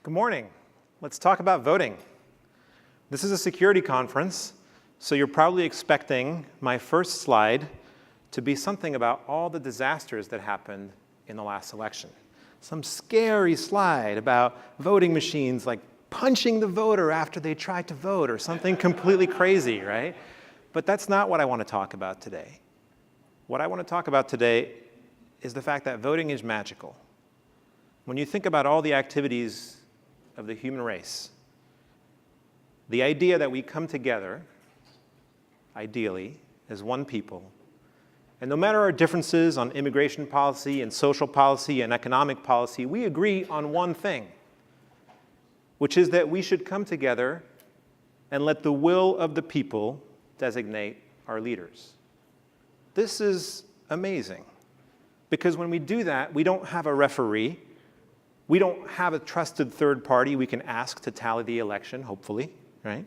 Good morning. Let's talk about voting. This is a security conference, so you're probably expecting my first slide to be something about all the disasters that happened in the last election. Some scary slide about voting machines like punching the voter after they tried to vote or something completely crazy, right? But that's not what I want to talk about today. What I want to talk about today is the fact that voting is magical. When you think about all the activities of the human race, the idea that we come together, ideally, as one people, and no matter our differences on immigration policy and social policy and economic policy, we agree on one thing, which is that we should come together and let the will of the people designate our leaders. This is amazing, because when we do that, we don't have a referee. We don't have a trusted third party we can ask to tally the election, hopefully, right?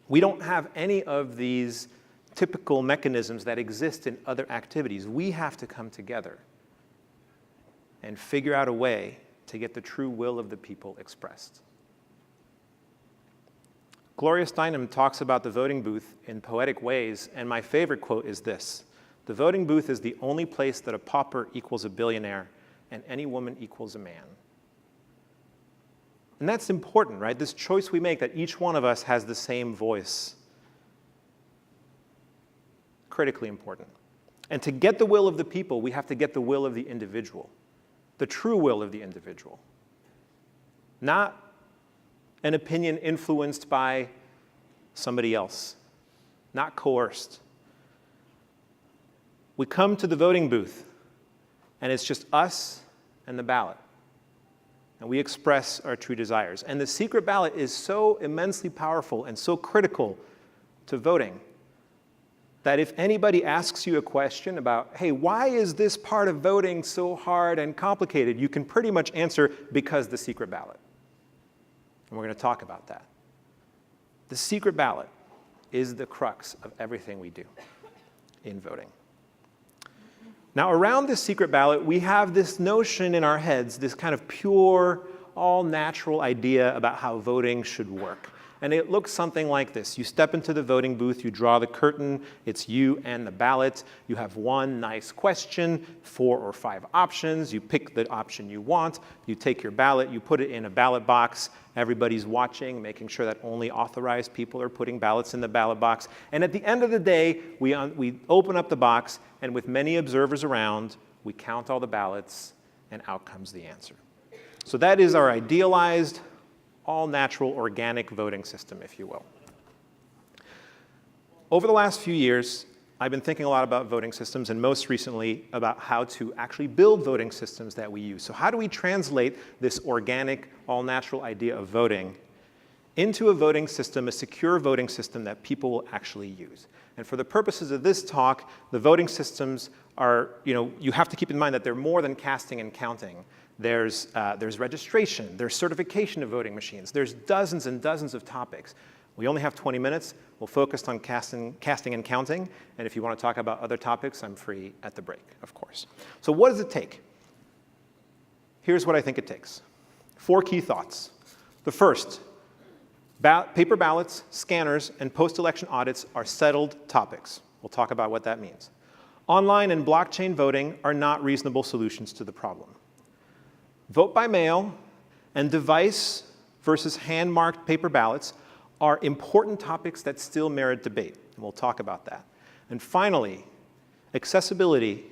We don't have any of these typical mechanisms that exist in other activities. We have to come together and figure out a way to get the true will of the people expressed. Gloria Steinem talks about the voting booth in poetic ways, and my favorite quote is this: "The voting booth is the only place that a pauper equals a billionaire and any woman equals a man." And that's important, right? This choice we make that each one of us has the same voice. Critically important. And to get the will of the people, we have to get the will of the individual, the true will of the individual. Not an opinion influenced by somebody else, not coerced. We come to the voting booth, and it's just us and the ballot. And we express our true desires. And the secret ballot is so immensely powerful and so critical to voting that if anybody asks you a question about, hey, why is this part of voting so hard and complicated, you can pretty much answer, because the secret ballot. And we're going to talk about that. The secret ballot is the crux of everything we do in voting. Now, around this secret ballot, we have this notion in our heads, this kind of pure, all-natural idea about how voting should work. And it looks something like this. You step into the voting booth, you draw the curtain, it's you and the ballot. You have one nice question, 4 or 5 options. You pick the option you want. You take your ballot, you put it in a ballot box. Everybody's watching, making sure that only authorized people are putting ballots in the ballot box. And at the end of the day, we open up the box, and with many observers around, we count all the ballots, and out comes the answer. So that is our idealized, all-natural, organic voting system, if you will. Over the last few years, I've been thinking a lot about voting systems, and most recently about how to actually build voting systems that we use. So how do we translate this organic, all-natural idea of voting into a voting system, a secure voting system that people will actually use? And for the purposes of this talk, the voting systems are, you have to keep in mind that they're more than casting and counting. There's registration, there's certification of voting machines, there's dozens and dozens of topics. We only have 20 minutes. We'll focus on casting and counting, and if you want to talk about other topics, I'm free at the break, of course. So what does it take? Here's what I think it takes. 4 key thoughts. The first, paper ballots, scanners, and post-election audits are settled topics. We'll talk about what that means. Online and blockchain voting are not reasonable solutions to the problem. Vote by mail and device versus hand-marked paper ballots are important topics that still merit debate, and we'll talk about that. And finally, accessibility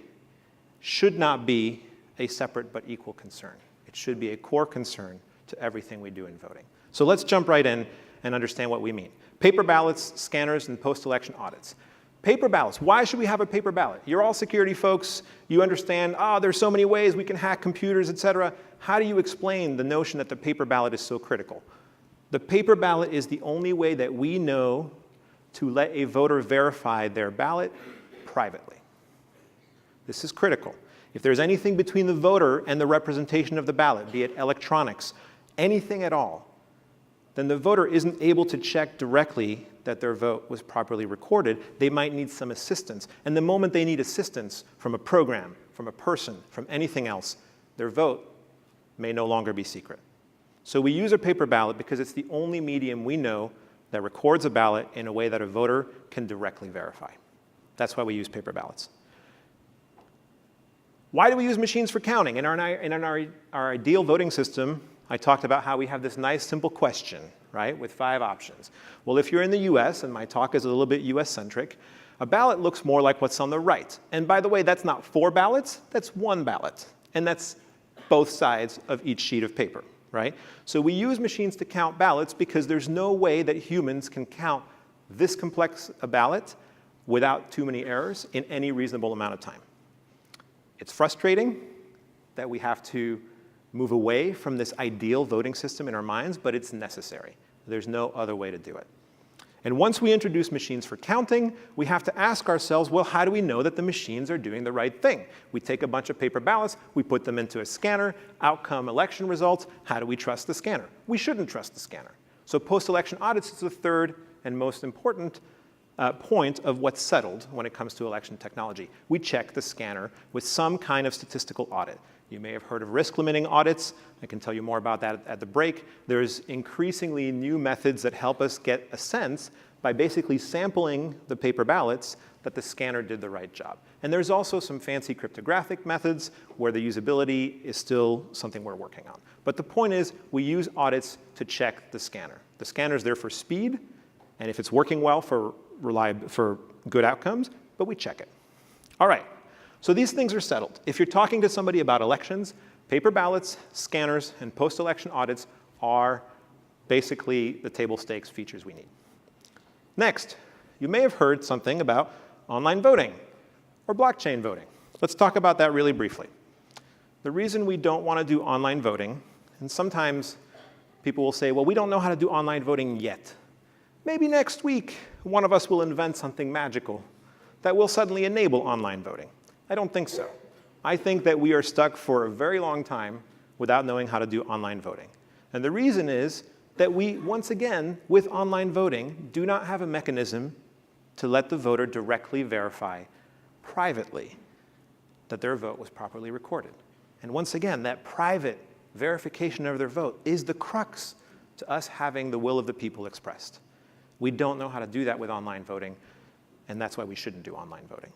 should not be a separate but equal concern. It should be a core concern to everything we do in voting. So let's jump right in and understand what we mean. Paper ballots, scanners, and post-election audits. Paper ballots. Why should we have a paper ballot? You're all security folks. You understand, there's so many ways we can hack computers, et cetera. How do you explain the notion that the paper ballot is so critical? The paper ballot is the only way that we know to let a voter verify their ballot privately. This is critical. If there's anything between the voter and the representation of the ballot, be it electronics, anything at all, then the voter isn't able to check directly that their vote was properly recorded. They might need some assistance. And the moment they need assistance from a program, from a person, from anything else, their vote may no longer be secret. So we use a paper ballot because it's the only medium we know that records a ballot in a way that a voter can directly verify. That's why we use paper ballots. Why do we use machines for counting? In our ideal voting system, I talked about how we have this nice simple question, right, with 5 options. Well, if you're in the US, and my talk is a little bit US-centric, a ballot looks more like what's on the right. And by the way, that's not 4 ballots, that's 1 ballot. And that's both sides of each sheet of paper, right? So we use machines to count ballots because there's no way that humans can count this complex a ballot without too many errors in any reasonable amount of time. It's frustrating that we have to move away from this ideal voting system in our minds, but it's necessary. There's no other way to do it. And once we introduce machines for counting, we have to ask ourselves, well, how do we know that the machines are doing the right thing? We take a bunch of paper ballots, we put them into a scanner, outcome election results. How do we trust the scanner? We shouldn't trust the scanner. So post-election audits is the third and most important point of what's settled when it comes to election technology. We check the scanner with some kind of statistical audit. You may have heard of risk-limiting audits. I can tell you more about that at the break. There's increasingly new methods that help us get a sense by basically sampling the paper ballots that the scanner did the right job. And there's also some fancy cryptographic methods where the usability is still something we're working on. But the point is, we use audits to check the scanner. The scanner's there for speed, and if it's working well for good outcomes, but we check it. All right. So these things are settled. If you're talking to somebody about elections, paper ballots, scanners, and post-election audits are basically the table stakes features we need. Next, you may have heard something about online voting or blockchain voting. Let's talk about that really briefly. The reason we don't want to do online voting, and sometimes people will say, well, we don't know how to do online voting yet. Maybe next week, one of us will invent something magical that will suddenly enable online voting. I don't think so. I think that we are stuck for a very long time without knowing how to do online voting. And the reason is that we, once again, with online voting, do not have a mechanism to let the voter directly verify privately that their vote was properly recorded. And once again, that private verification of their vote is the crux to us having the will of the people expressed. We don't know how to do that with online voting, and that's why we shouldn't do online voting.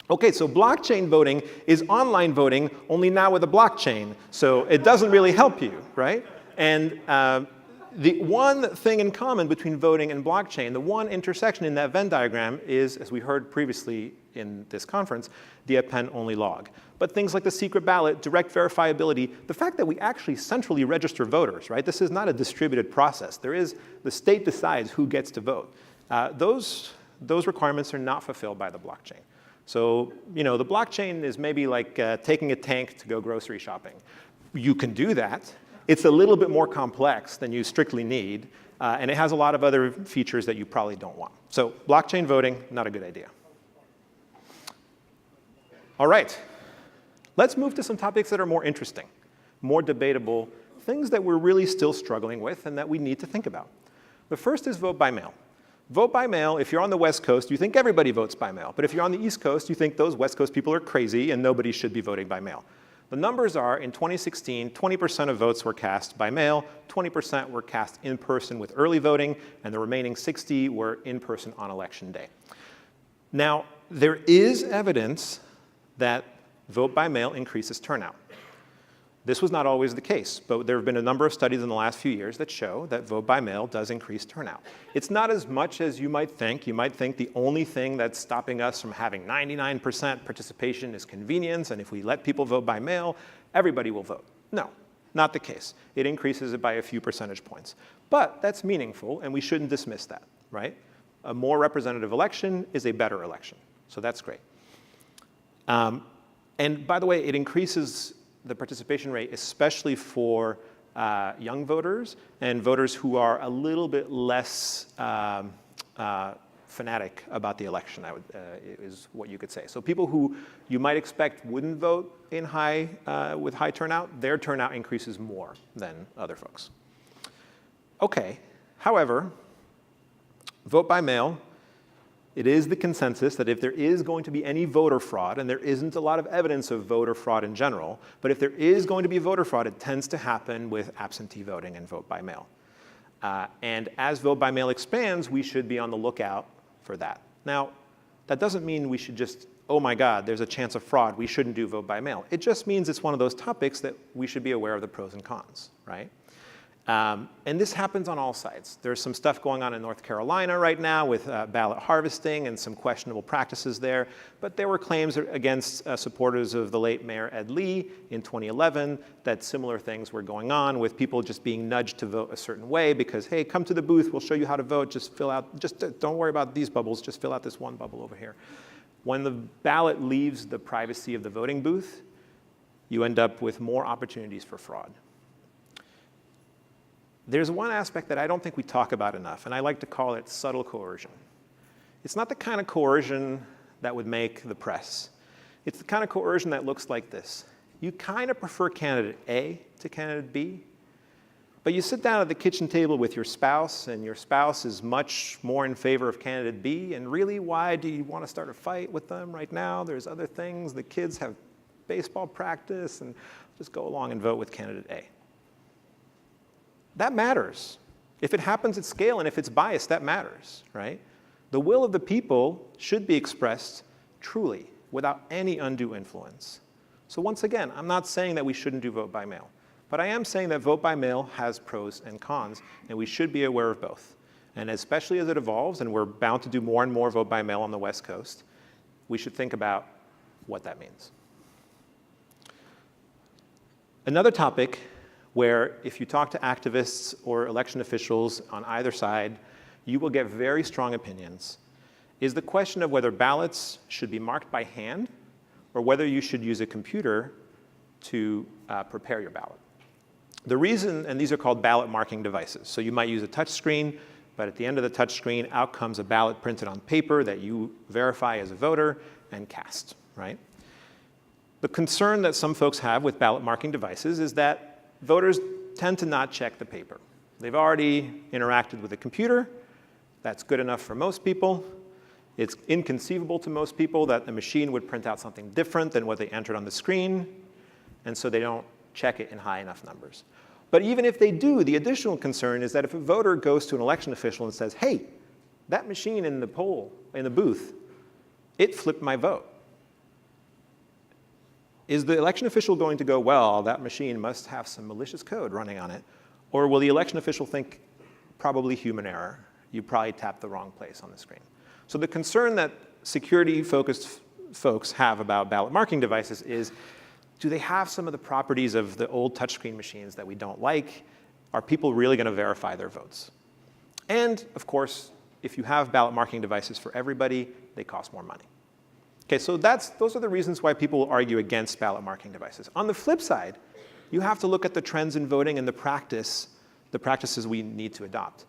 Okay, so blockchain voting is online voting, only now with a blockchain. So it doesn't really help you, right? And the one thing in common between voting and blockchain, the one intersection in that Venn diagram is, as we heard previously in this conference, the append-only log. But things like the secret ballot, direct verifiability, the fact that we actually centrally register voters, right? This is not a distributed process. The state decides who gets to vote. Those requirements are not fulfilled by the blockchain. So, the blockchain is maybe like taking a tank to go grocery shopping. You can do that. It's a little bit more complex than you strictly need, and it has a lot of other features that you probably don't want. So blockchain voting, not a good idea. All right. Let's move to some topics that are more interesting, more debatable, things that we're really still struggling with and that we need to think about. The first is vote by mail. Vote by mail, if you're on the West Coast, you think everybody votes by mail. But if you're on the East Coast, you think those West Coast people are crazy and nobody should be voting by mail. The numbers are, in 2016, 20% of votes were cast by mail, 20% were cast in person with early voting, and the remaining 60% were in person on election day. Now, there is evidence that vote by mail increases turnout. This was not always the case, but there have been a number of studies in the last few years that show that vote by mail does increase turnout. It's not as much as you might think. You might think the only thing that's stopping us from having 99% participation is convenience, and if we let people vote by mail, everybody will vote. No, not the case. It increases it by a few percentage points. But that's meaningful, and we shouldn't dismiss that, right? A more representative election is a better election, so that's great. And by the way, it increases the participation rate, especially for young voters and voters who are a little bit less fanatic about the election, is what you could say. So people who you might expect wouldn't vote in with high turnout, their turnout increases more than other folks. Okay, however, vote by mail it is the consensus that if there is going to be any voter fraud, and there isn't a lot of evidence of voter fraud in general, but if there is going to be voter fraud, it tends to happen with absentee voting and vote by mail. And as vote by mail expands, we should be on the lookout for that. Now, that doesn't mean we should just, oh my God, there's a chance of fraud, we shouldn't do vote by mail. It just means it's one of those topics that we should be aware of the pros and cons, right? And this happens on all sides. There's some stuff going on in North Carolina right now with ballot harvesting and some questionable practices there. But there were claims against supporters of the late Mayor Ed Lee in 2011 that similar things were going on with people just being nudged to vote a certain way because, hey, come to the booth, we'll show you how to vote, just fill out, don't worry about these bubbles, just fill out this one bubble over here. When the ballot leaves the privacy of the voting booth, you end up with more opportunities for fraud. There's one aspect that I don't think we talk about enough, and I like to call it subtle coercion. It's not the kind of coercion that would make the press. It's the kind of coercion that looks like this. You kind of prefer candidate A to candidate B, but you sit down at the kitchen table with your spouse, and your spouse is much more in favor of candidate B, and really, why do you want to start a fight with them right now? There's other things. The kids have baseball practice, and just go along and vote with candidate A. That matters. If it happens at scale and if it's biased, that matters, right? The will of the people should be expressed truly, without any undue influence. So once again, I'm not saying that we shouldn't do vote by mail, but I am saying that vote by mail has pros and cons, and we should be aware of both. And especially as it evolves, and we're bound to do more and more vote by mail on the West Coast, we should think about what that means. Another topic where if you talk to activists or election officials on either side, you will get very strong opinions, is the question of whether ballots should be marked by hand or whether you should use a computer to prepare your ballot. The reason, and these are called ballot marking devices, so you might use a touch screen, but at the end of the touch screen, out comes a ballot printed on paper that you verify as a voter and cast, right? The concern that some folks have with ballot marking devices is that voters tend to not check the paper. They've already interacted with a computer. That's good enough for most people. It's inconceivable to most people that the machine would print out something different than what they entered on the screen, and so they don't check it in high enough numbers. But even if they do, the additional concern is that if a voter goes to an election official and says, hey, that machine in the poll, in the booth, it flipped my vote. Is the election official going to go, well, that machine must have some malicious code running on it? Or will the election official think, probably human error. You probably tapped the wrong place on the screen. So the concern that security-focused folks have about ballot marking devices is, do they have some of the properties of the old touchscreen machines that we don't like? Are people really going to verify their votes? And, of course, if you have ballot marking devices for everybody, they cost more money. Okay, so those are the reasons why people will argue against ballot marking devices. On the flip side, you have to look at the trends in voting and the practices we need to adopt.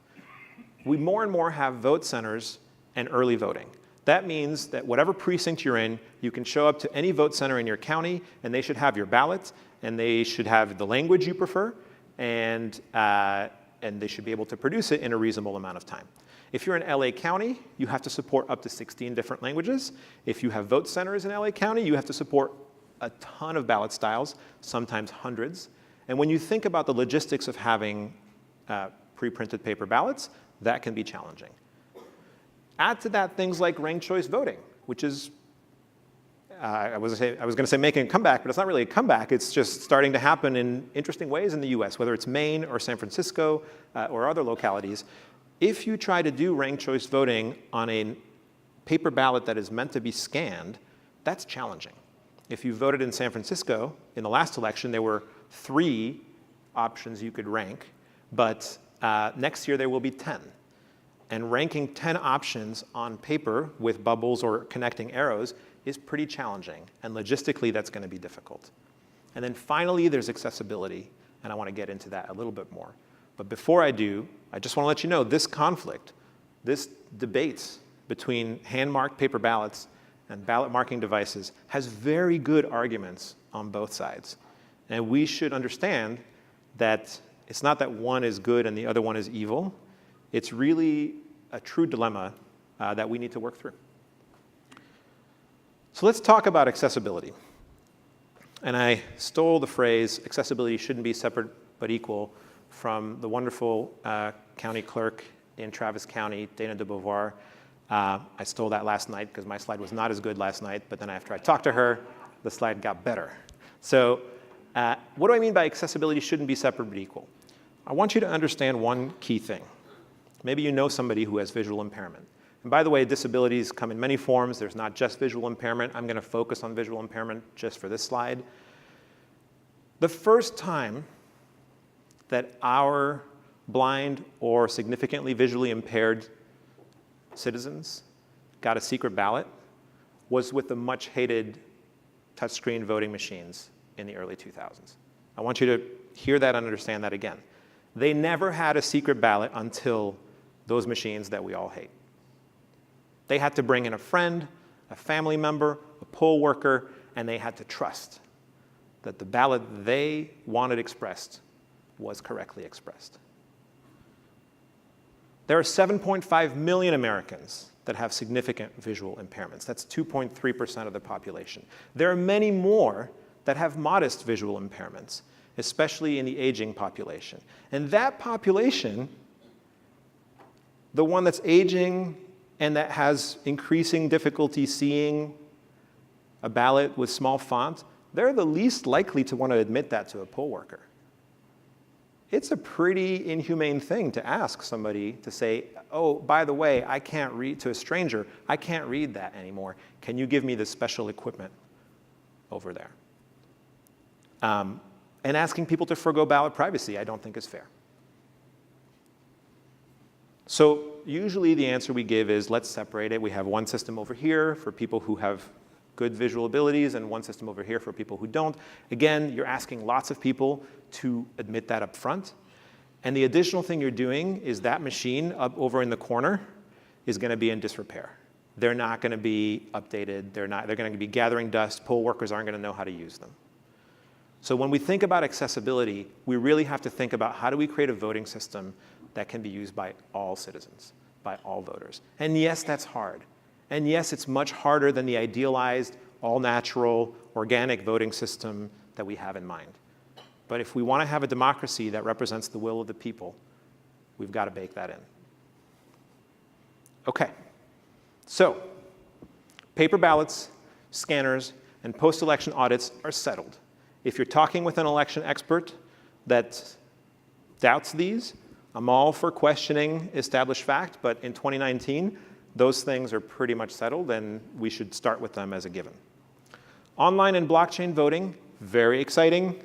We more and more have vote centers and early voting. That means that whatever precinct you're in, you can show up to any vote center in your county, and they should have your ballot, and they should have the language you prefer, and they should be able to produce it in a reasonable amount of time. If you're in LA County, you have to support up to 16 different languages. If you have vote centers in LA County, you have to support a ton of ballot styles, sometimes hundreds. And when you think about the logistics of having pre-printed paper ballots, that can be challenging. Add to that things like ranked choice voting, which is, I was going to say making a comeback, but it's not really a comeback. It's just starting to happen in interesting ways in the US, whether it's Maine or San Francisco or other localities. If you try to do ranked choice voting on a paper ballot that is meant to be scanned, that's challenging. If you voted in San Francisco in the last election, there were 3 options you could rank, but next year there will be 10. And ranking 10 options on paper with bubbles or connecting arrows is pretty challenging, and logistically that's going to be difficult. And then finally, there's accessibility, and I want to get into that a little bit more. But before I do, I just want to let you know this conflict, this debate between hand-marked paper ballots and ballot marking devices has very good arguments on both sides. And we should understand that it's not that one is good and the other one is evil. It's really a true dilemma that we need to work through. So let's talk about accessibility. And I stole the phrase, accessibility shouldn't be separate but equal, from the wonderful county clerk in Travis County, Dana de Beauvoir. I stole that last night because my slide was not as good last night, but then after I talked to her, the slide got better. So what do I mean by accessibility shouldn't be separate but equal? I want you to understand one key thing. Maybe you know somebody who has visual impairment. And by the way, disabilities come in many forms. There's not just visual impairment. I'm going to focus on visual impairment just for this slide. The first time that our blind or significantly visually impaired citizens got a secret ballot was with the much hated touchscreen voting machines in the early 2000s. I want you to hear that and understand that again. They never had a secret ballot until those machines that we all hate. They had to bring in a friend, a family member, a poll worker, and they had to trust that the ballot they wanted expressed was correctly expressed. There are 7.5 million Americans that have significant visual impairments. That's 2.3% of the population. There are many more that have modest visual impairments, especially in the aging population. And that population, the one that's aging and that has increasing difficulty seeing a ballot with small font, they're the least likely to want to admit that to a poll worker. It's a pretty inhumane thing to ask somebody to say, oh, by the way, I can't read, to a stranger, I can't read that anymore. Can you give me the special equipment over there? And asking people to forgo ballot privacy, I don't think is fair. So usually the answer we give is, let's separate it. We have one system over here for people who have good visual abilities and one system over here for people who don't. Again, you're asking lots of people to admit that up front. And the additional thing you're doing is that machine up over in the corner is going to be in disrepair. They're not going to be updated. They're going to be gathering dust. Poll workers aren't going to know how to use them. So when we think about accessibility, we really have to think about how do we create a voting system that can be used by all citizens, by all voters. And yes, that's hard. And yes, it's much harder than the idealized, all-natural, organic voting system that we have in mind. But if we want to have a democracy that represents the will of the people, we've got to bake that in. Okay, so paper ballots, scanners, and post-election audits are settled. If you're talking with an election expert that doubts these, I'm all for questioning established fact, but in 2019, those things are pretty much settled, and we should start with them as a given. Online and blockchain voting, very exciting,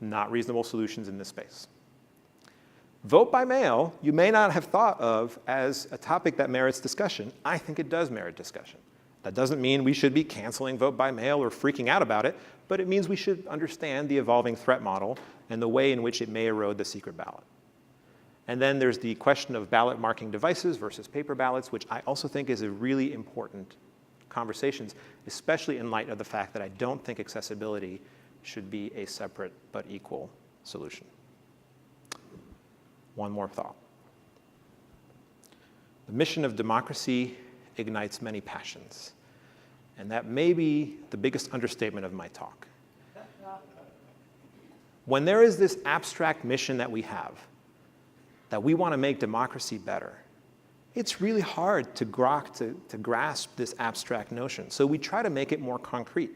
not reasonable solutions in this space. Vote by mail, you may not have thought of as a topic that merits discussion. I think it does merit discussion. That doesn't mean we should be canceling vote by mail or freaking out about it, but it means we should understand the evolving threat model and the way in which it may erode the secret ballot. And then there's the question of ballot marking devices versus paper ballots, which I also think is a really important conversation, especially in light of the fact that I don't think accessibility should be a separate but equal solution. One more thought. The mission of democracy ignites many passions, and that may be the biggest understatement of my talk. When there is this abstract mission that we have, that we want to make democracy better, it's really hard to grasp this abstract notion. So we try to make it more concrete.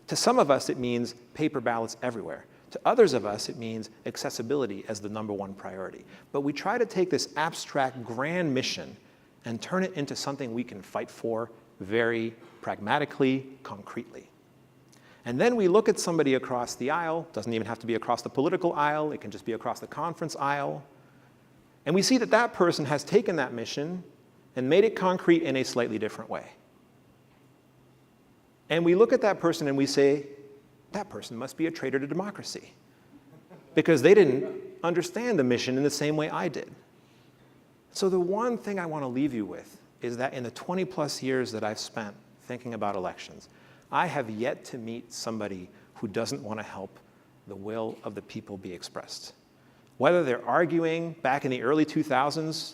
To some of us, it means paper ballots everywhere. To others of us, it means accessibility as the #1 priority. But we try to take this abstract, grand mission and turn it into something we can fight for very pragmatically, concretely. And then we look at somebody across the aisle, doesn't even have to be across the political aisle, it can just be across the conference aisle, and we see that that person has taken that mission and made it concrete in a slightly different way. And we look at that person and we say, that person must be a traitor to democracy because they didn't understand the mission in the same way I did. So the one thing I want to leave you with is that in the 20+ years that I've spent thinking about elections, I have yet to meet somebody who doesn't want to help the will of the people be expressed. Whether they're arguing back in the early 2000s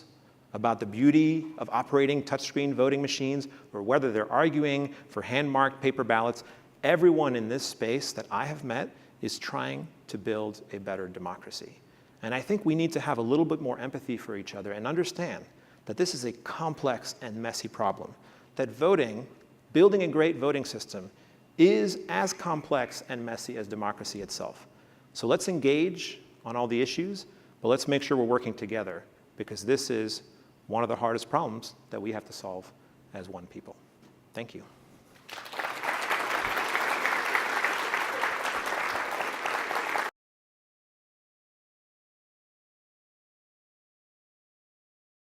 about the beauty of operating touchscreen voting machines, or whether they're arguing for hand-marked paper ballots, everyone in this space that I have met is trying to build a better democracy. And I think we need to have a little bit more empathy for each other and understand that this is a complex and messy problem, that voting, building a great voting system, is as complex and messy as democracy itself. So let's engage on all the issues, but let's make sure we're working together, because this is one of the hardest problems that we have to solve as one people. Thank you.